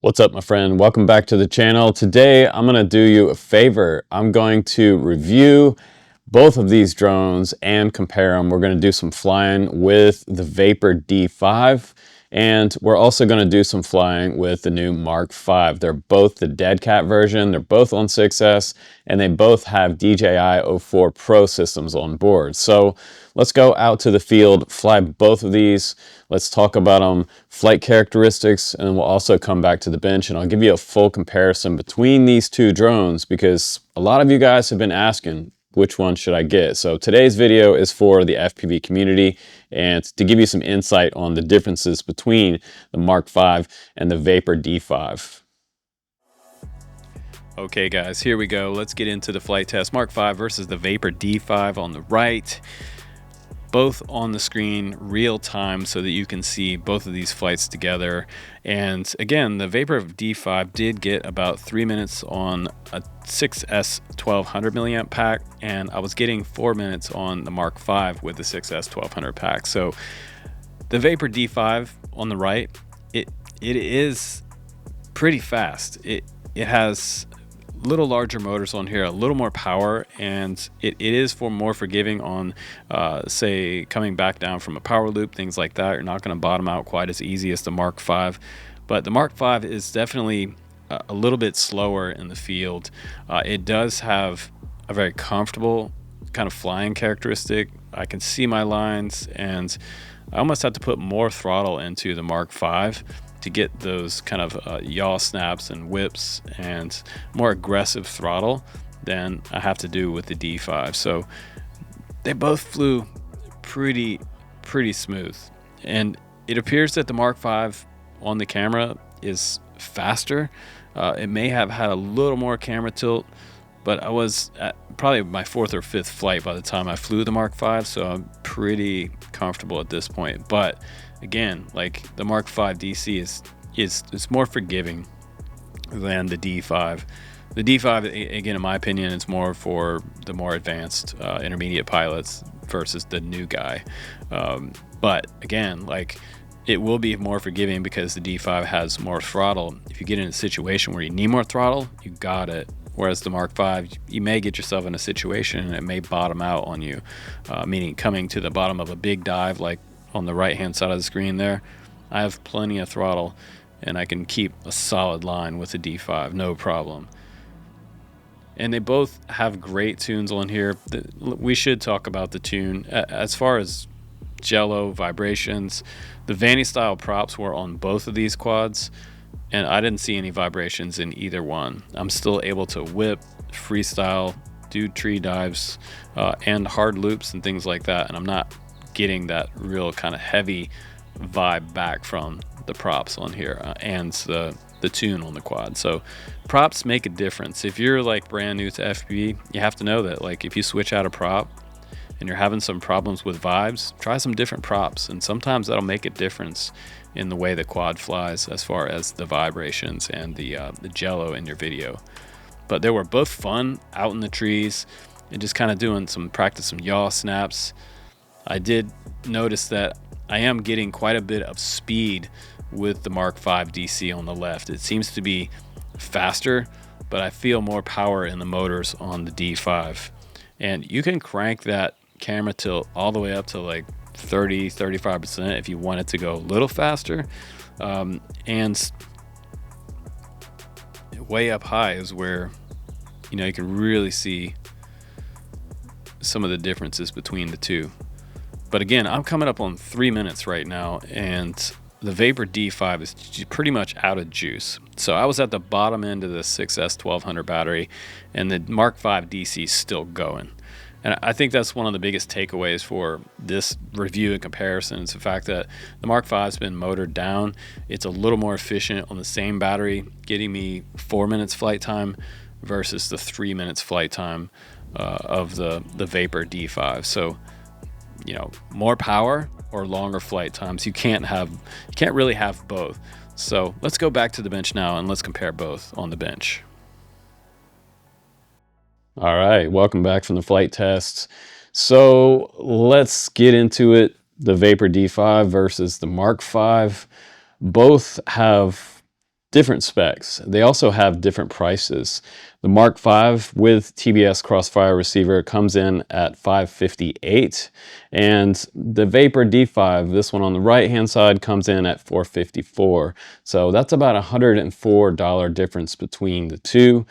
What's up, my friend? Welcome back to the channel. Today, I'm gonna do you a favor. I'm going to review both of these drones and compare them. We're gonna do some flying with the Geprc D5, and we're also gonna do some flying with the new Mark 5. They're both the dead cat version. They're both on 6S, and they both have DJI O4 Pro systems on board. So let's go out to the field, fly both of these. Let's talk about them, flight characteristics, and then we'll also come back to the bench and I'll give you a full comparison between these two drones because a lot of you guys have been asking which one should I get. So today's video is for the FPV community and to give you some insight on the differences between the Mark 5 and the Geprc D5. Okay guys, here we go. Let's get into the flight test. Mark 5 versus the Geprc D5 on the right. Both on the screen real time so that you can see both of these flights together. And again, the Geprc D5 did get about 3 minutes on a 6S 1200 milliamp pack, and I was getting 4 minutes on the Mark 5 with the 6S 1200 pack. So the Geprc D5 on the right, it is pretty fast. It has little larger motors on here, a little more power, and it is more forgiving on say coming back down from a power loop, things like that. You're not going to bottom out quite as easy as the Mark 5, but the Mark 5 is definitely a little bit slower in the field. It does have a very comfortable kind of flying characteristic. I can see my lines, and I almost have to put more throttle into the Mark 5 to get those kind of yaw snaps and whips and more aggressive throttle than I have to do with the D5. So they both flew pretty smooth, and it appears that the Mark 5 on the camera is faster. It may have had a little more camera tilt, but I was at probably my 4th or 5th flight by the time I flew the Mark 5, so I'm pretty comfortable at this point. But again, like the Mark 5 DC is more forgiving than the D5. The D5, again, in my opinion, is more for the more advanced intermediate pilots versus the new guy. But again, like it will be more forgiving because the D5 has more throttle. If you get in a situation where you need more throttle, you got it. Whereas the Mark 5, you may get yourself in a situation and it may bottom out on you, meaning coming to the bottom of a big dive like on the right hand side of the screen there. I have plenty of throttle and I can keep a solid line with the D5, no problem. And they both have great tunes on here. We should talk about the tune. As far as jello, vibrations, the Vanny style props were on both of these quads, and I didn't see any vibrations in either one. I'm still able to whip, freestyle, do tree dives, and hard loops and things like that, and I'm not getting that real kind of heavy vibe back from the props on here and the tune on the quad. So props make a difference. If you're like brand new to FPV, you have to know that like if you switch out a prop and you're having some problems with vibes, try some different props, and sometimes that'll make a difference in the way the quad flies as far as the vibrations and the jello in your video. But they were both fun out in the trees and just kind of doing some yaw snaps. I did notice that I am getting quite a bit of speed with the Mark 5 DC on the left. It seems to be faster, but I feel more power in the motors on the D5. And you can crank that camera tilt all the way up to like 30-35% if you want it to go a little faster. And way up high is where you can really see some of the differences between the two. But again, I'm coming up on 3 minutes right now, and the Geprc D5 is pretty much out of juice. So I was at the bottom end of the 6S 1200 battery, and the Mark 5 DC is still going. And I think that's one of the biggest takeaways for this review and comparison is the fact that the Mark 5 has been motored down. It's a little more efficient on the same battery, getting me 4 minutes flight time versus the 3 minutes flight time of the Geprc D5. So more power or longer flight times. You can't really have both. So let's go back to the bench now and let's compare both on the bench. All right, welcome back from the flight test. So let's get into it. The Geprc D5 versus the Mark 5. Both have different specs. They also have different prices. The Mark 5 with TBS Crossfire receiver comes in at $558, and the Geprc D5, this one on the right hand side, comes in at $454. So that's about a $104 difference between the two.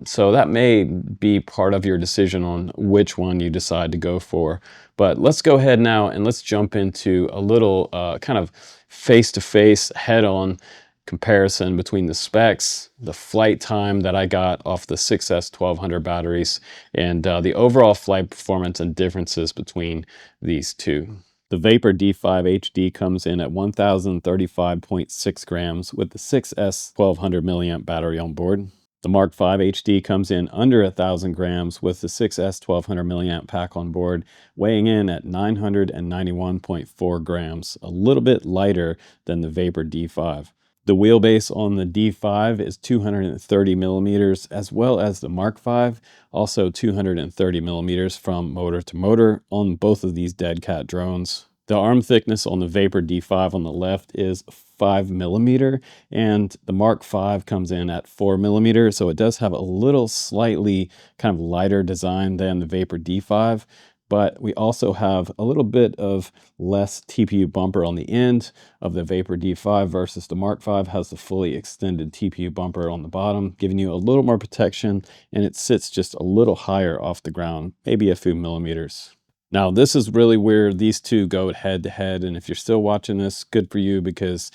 So that may be part of your decision on which one you decide to go for. But let's go ahead now and let's jump into a little kind of face-to-face, head-on comparison between the specs, the flight time that I got off the 6S 1200 batteries, and the overall flight performance and differences between these two. The Geprc D5 HD comes in at 1,035.6 grams with the 6S 1200 milliamp battery on board. The Mark 5 HD comes in under 1,000 grams with the 6S 1200 milliamp pack on board, weighing in at 991.4 grams, a little bit lighter than the Geprc D5. The wheelbase on the D5 is 230 millimeters, as well as the Mark 5, also 230 millimeters from motor to motor on both of these dead cat drones. The arm thickness on the Geprc D5 on the left is 5 millimeter, and the Mark 5 comes in at 4 millimeter, so it does have a little slightly kind of lighter design than the Geprc D5. But we also have a little bit of less TPU bumper on the end of the Geprc D5 versus the Mark 5 has the fully extended TPU bumper on the bottom, giving you a little more protection, and it sits just a little higher off the ground, maybe a few millimeters. Now, this is really where these two go head to head, and if you're still watching this, good for you, because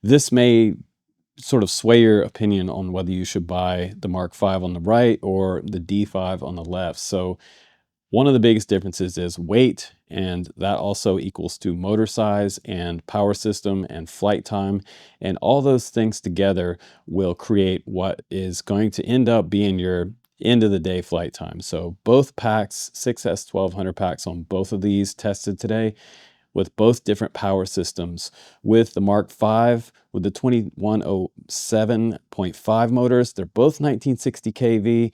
this may sort of sway your opinion on whether you should buy the Mark 5 on the right or the D5 on the left. So one of the biggest differences is weight, and that also equals to motor size and power system and flight time. And all those things together will create what is going to end up being your end of the day flight time. So both packs, 6S 1200 packs on both of these tested today, with both different power systems. With the Mark 5, with the 2107.5 motors, they're both 1960 kV.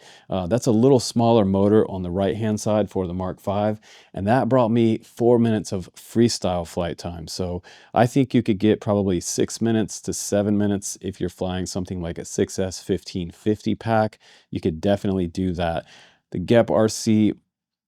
That's a little smaller motor on the right-hand side for the Mark 5, and that brought me 4 minutes of freestyle flight time. So I think you could get probably 6 minutes to 7 minutes if you're flying something like a 6S 1550 pack. You could definitely do that. The Geprc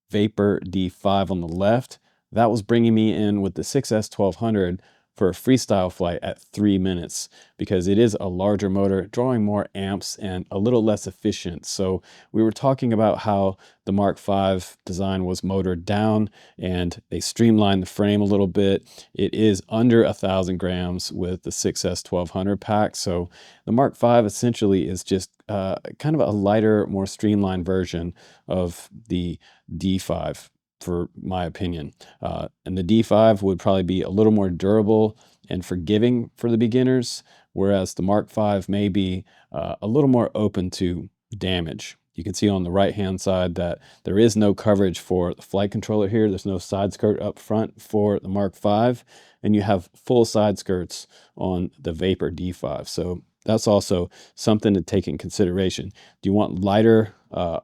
Geprc D5 on the left, that was bringing me in with the 6S 1200 for a freestyle flight at 3 minutes, because it is a larger motor, drawing more amps and a little less efficient. So we were talking about how the Mark 5 design was motored down and they streamlined the frame a little bit. It is under 1,000 grams with the 6S 1200 pack. So the Mark 5 essentially is just kind of a lighter, more streamlined version of the D5, for my opinion. And the D5 would probably be a little more durable and forgiving for the beginners, whereas the Mark 5 may be a little more open to damage. You can see on the right-hand side that there is no coverage for the flight controller here. There's no side skirt up front for the Mark 5, and you have full side skirts on the Geprc D5. So that's also something to take in consideration. Do you want lighter,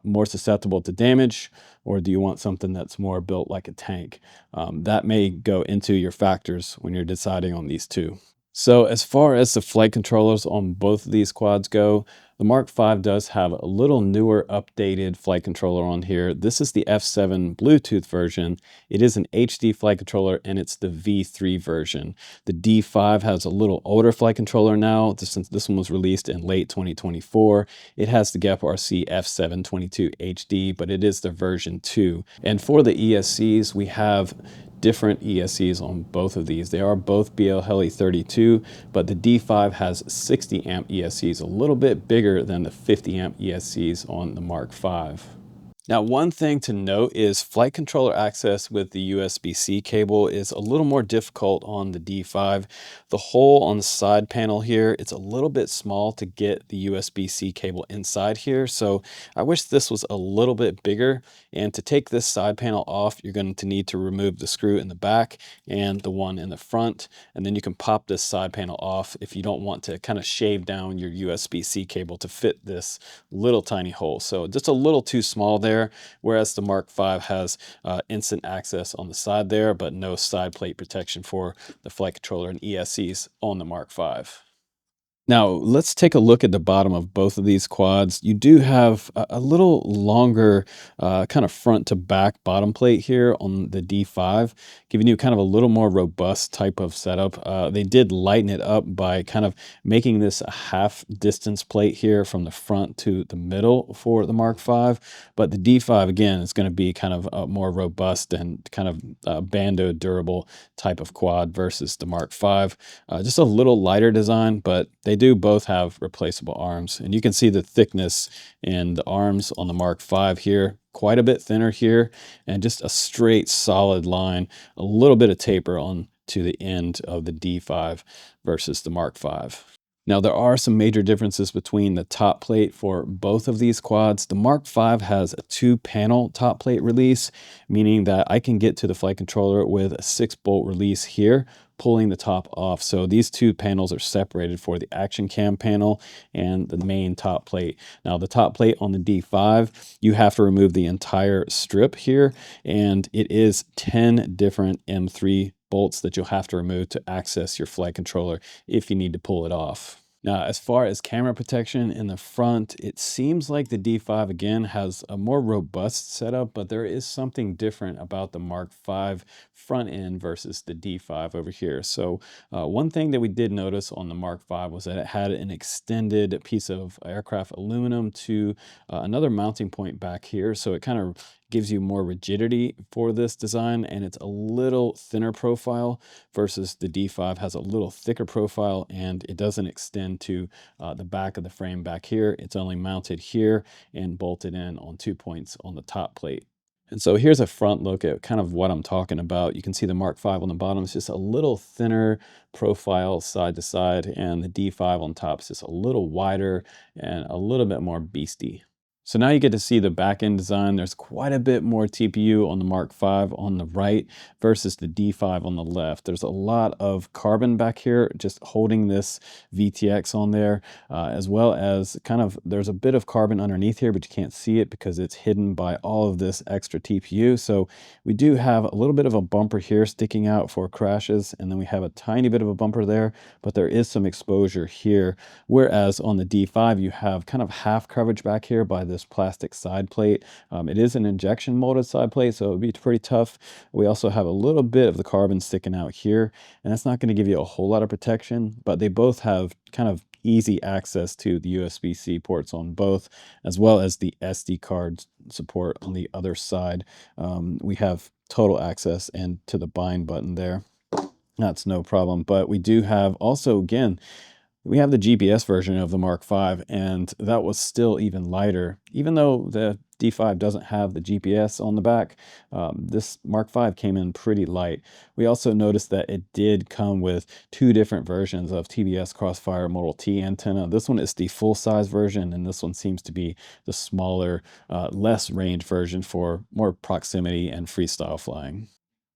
more susceptible to damage, or do you want something that's more built like a tank? That may go into your factors when you're deciding on these two. So as far as the flight controllers on both of these quads go, the Mark 5 does have a little newer updated flight controller on here. This is the F7 Bluetooth version. It is an HD flight controller, and it's the V3 version. The D5 has a little older flight controller now, since this one was released in late 2024. It has the Geprc F722 HD, but it is the version 2. And for the ESCs, we have different ESCs on both of these. They are both BL Heli 32, but the D5 has 60 amp ESCs, a little bit bigger than the 50 amp ESCs on the Mark 5. Now, one thing to note is flight controller access with the USB-C cable is a little more difficult on the D5. The hole on the side panel here, it's a little bit small to get the USB-C cable inside here. So I wish this was a little bit bigger. And to take this side panel off, you're going to need to remove the screw in the back and the one in the front. And then you can pop this side panel off if you don't want to kind of shave down your USB-C cable to fit this little tiny hole. So just a little too small there. Whereas the Mark 5 has instant access on the side there, but no side plate protection for the flight controller and ESCs on the Mark 5. Now, let's take a look at the bottom of both of these quads. You do have a little longer kind of front to back bottom plate here on the D5, giving you kind of a little more robust type of setup. They did lighten it up by kind of making this a half distance plate here from the front to the middle for the Mark V. But the D5, again, is going to be kind of a more robust and kind of bando durable type of quad versus the Mark V. Just a little lighter design, but they do both have replaceable arms. And you can see the thickness in the arms on the Mark V here, quite a bit thinner here, and just a straight solid line, a little bit of taper on to the end of the D5 versus the Mark V. Now, there are some major differences between the top plate for both of these quads. The Mark V has a 2-panel top plate release, meaning that I can get to the flight controller with a 6-bolt release here, pulling the top off. So these two panels are separated for the action cam panel and the main top plate. Now, the top plate on the D5, you have to remove the entire strip here, and it is 10 different M3 bolts that you'll have to remove to access your flight controller if you need to pull it off. Now, as far as camera protection in the front, it seems like the D5 again has a more robust setup, but there is something different about the Mark V front end versus the D5 over here. So one thing that we did notice on the Mark V was that it had an extended piece of aircraft aluminum to another mounting point back here. So it kind of gives you more rigidity for this design, and it's a little thinner profile versus the D5 has a little thicker profile, and it doesn't extend to the back of the frame back here. It's only mounted here and bolted in on 2 points on the top plate. And so here's a front look at kind of what I'm talking about. You can see the Mark V on the bottom is just a little thinner profile side to side, and the D5 on top is just a little wider and a little bit more beastie. So now you get to see the back end design. There's quite a bit more TPU on the Mark V on the right versus the D5 on the left. There's a lot of carbon back here just holding this VTX on there, as well as kind of there's a bit of carbon underneath here, but you can't see it because it's hidden by all of this extra TPU. So we do have a little bit of a bumper here sticking out for crashes, and then we have a tiny bit of a bumper there, but there is some exposure here. Whereas on the D5, you have kind of half coverage back here by this plastic side plate. It is an injection molded side plate, so it would be pretty tough. We also have a little bit of the carbon sticking out here, and that's not going to give you a whole lot of protection, but they both have kind of easy access to the USB-C ports on both, as well as the SD card support on the other side. We have total access and to the bind button there. That's no problem, but we do have also, again, we have the GPS version of the Mark V, and that was still even lighter. Even though the D5 doesn't have the GPS on the back, this Mark V came in pretty light. We also noticed that it did come with 2 different versions of TBS Crossfire Model T antenna. This one is the full-size version, and this one seems to be the smaller, less range version for more proximity and freestyle flying.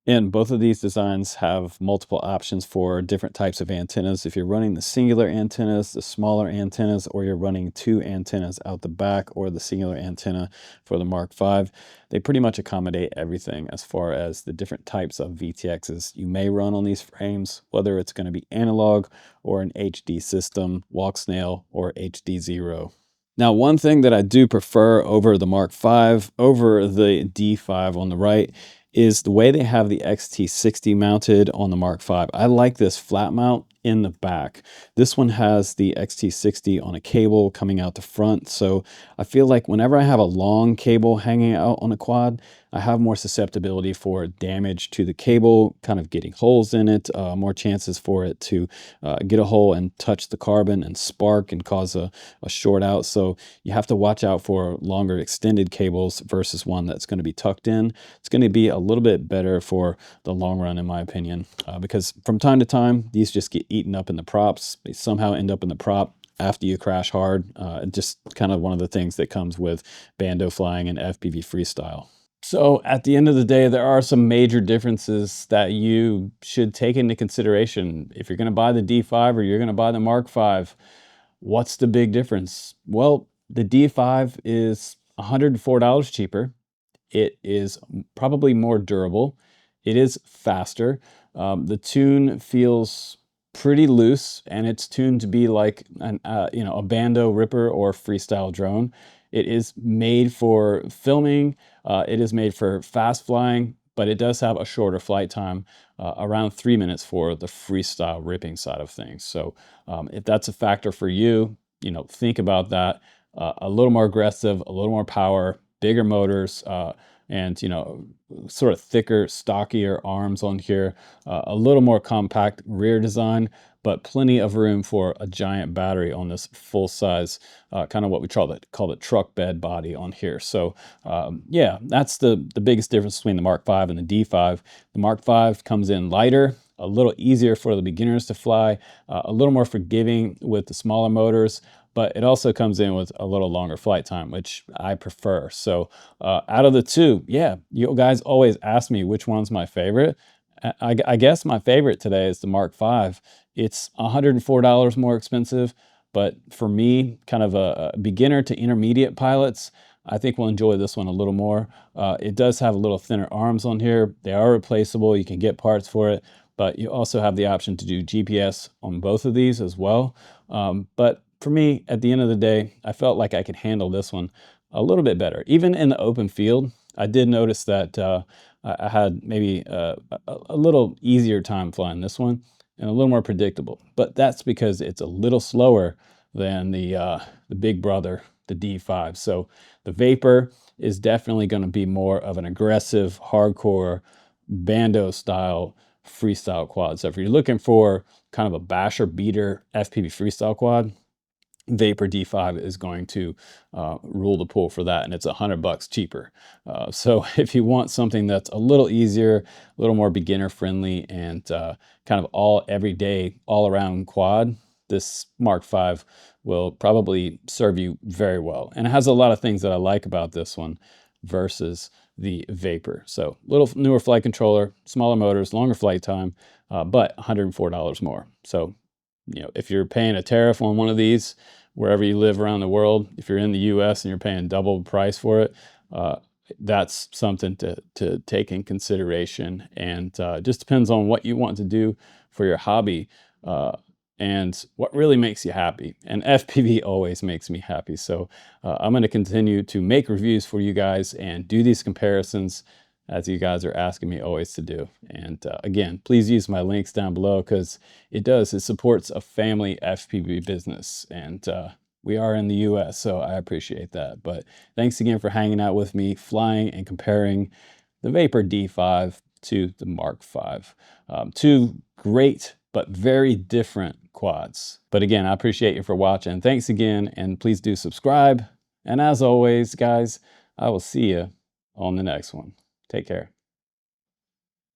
And both of these designs have multiple options for different types of antennas. If you're running the singular antennas, the smaller antennas, or you're running 2 antennas out the back, or the singular antenna for the Mark V, they pretty much accommodate everything as far as the different types of VTXs you may run on these frames, whether it's going to be analog or an HD system, walk snail, or HD0. Now, one thing that I do prefer over the Mark V, over the D5 on the right, is the way they have the XT60 mounted on the Mark V. I like this flat mount in the back. This one has the XT60 on a cable coming out the front, so I feel like whenever I have a long cable hanging out on a quad, I have more susceptibility for damage to the cable, kind of getting holes in it, more chances for it to get a hole and touch the carbon and spark and cause a short out. So you have to watch out for longer extended cables versus one that's going to be tucked in. It's going to be a little bit better for the long run, in my opinion, because from time to time, these just get eaten up in the props. They somehow end up in the prop after you crash hard. Just kind of one of the things that comes with bando flying and FPV freestyle. So at the end of the day, there are some major differences that you should take into consideration. If you're going to buy the D5 or you're going to buy the Mark V, what's the big difference? Well, the D5 is $104 cheaper. It is probably more durable. It is faster. The tune feels pretty loose, and it's tuned to be like an you know, a bando ripper or freestyle drone. It is made for filming. It is made for fast flying, but it does have a shorter flight time, around 3 minutes for the freestyle ripping side of things. So if that's a factor for you, you know, think about that. A little more aggressive, a little more power, bigger motors, and you know, sort of thicker, stockier arms on here, a little more compact rear design, but plenty of room for a giant battery on this full size, kind of what we call the truck bed body on here. So yeah, that's the biggest difference between the Mark V and the D5. The Mark V comes in lighter, a little easier for the beginners to fly, a little more forgiving with the smaller motors, but it also comes in with a little longer flight time, which I prefer. So out of the two, yeah, you guys always ask me which one's my favorite. I guess my favorite today is the Mark V. It's $104 more expensive, but for me, kind of a beginner to intermediate pilots, I think we'll enjoy this one a little more. It does have a little thinner arms on here. They are replaceable. You can get parts for it, but you also have the option to do GPS on both of these as well. But for me, at the end of the day, I felt like I could handle this one a little bit better. Even in the open field, I did notice that I had maybe a little easier time flying this one and a little more predictable. But that's because it's a little slower than the big brother, the D5. So the Vapor is definitely going to be more of an aggressive, hardcore, bando style freestyle quad. So if you're looking for kind of a basher beater FPV freestyle quad, Vapor D5 is going to rule the pool for that, and it's $100 cheaper. So if you want something that's a little easier, a little more beginner friendly, and kind of all everyday, all around quad, this Mark V will probably serve you very well. And it has a lot of things that I like about this one versus the Vapor. So little newer flight controller, smaller motors, longer flight time, but $104 more. So you know, if you're paying a tariff on one of these, wherever you live around the world, if you're in the US and you're paying double the price for it, that's something to take in consideration. And just depends on what you want to do for your hobby and what really makes you happy. And FPV always makes me happy. So I'm going to continue to make reviews for you guys and do these comparisons as you guys are asking me always to do. And again, please use my links down below because it supports a family FPV business. And we are in the US, so I appreciate that. But thanks again for hanging out with me, flying and comparing the Vapor D5 to the Mark V. Two great but very different quads. But again, I appreciate you for watching. Thanks again, and please do subscribe. And as always, guys, I will see you on the next one. Take care.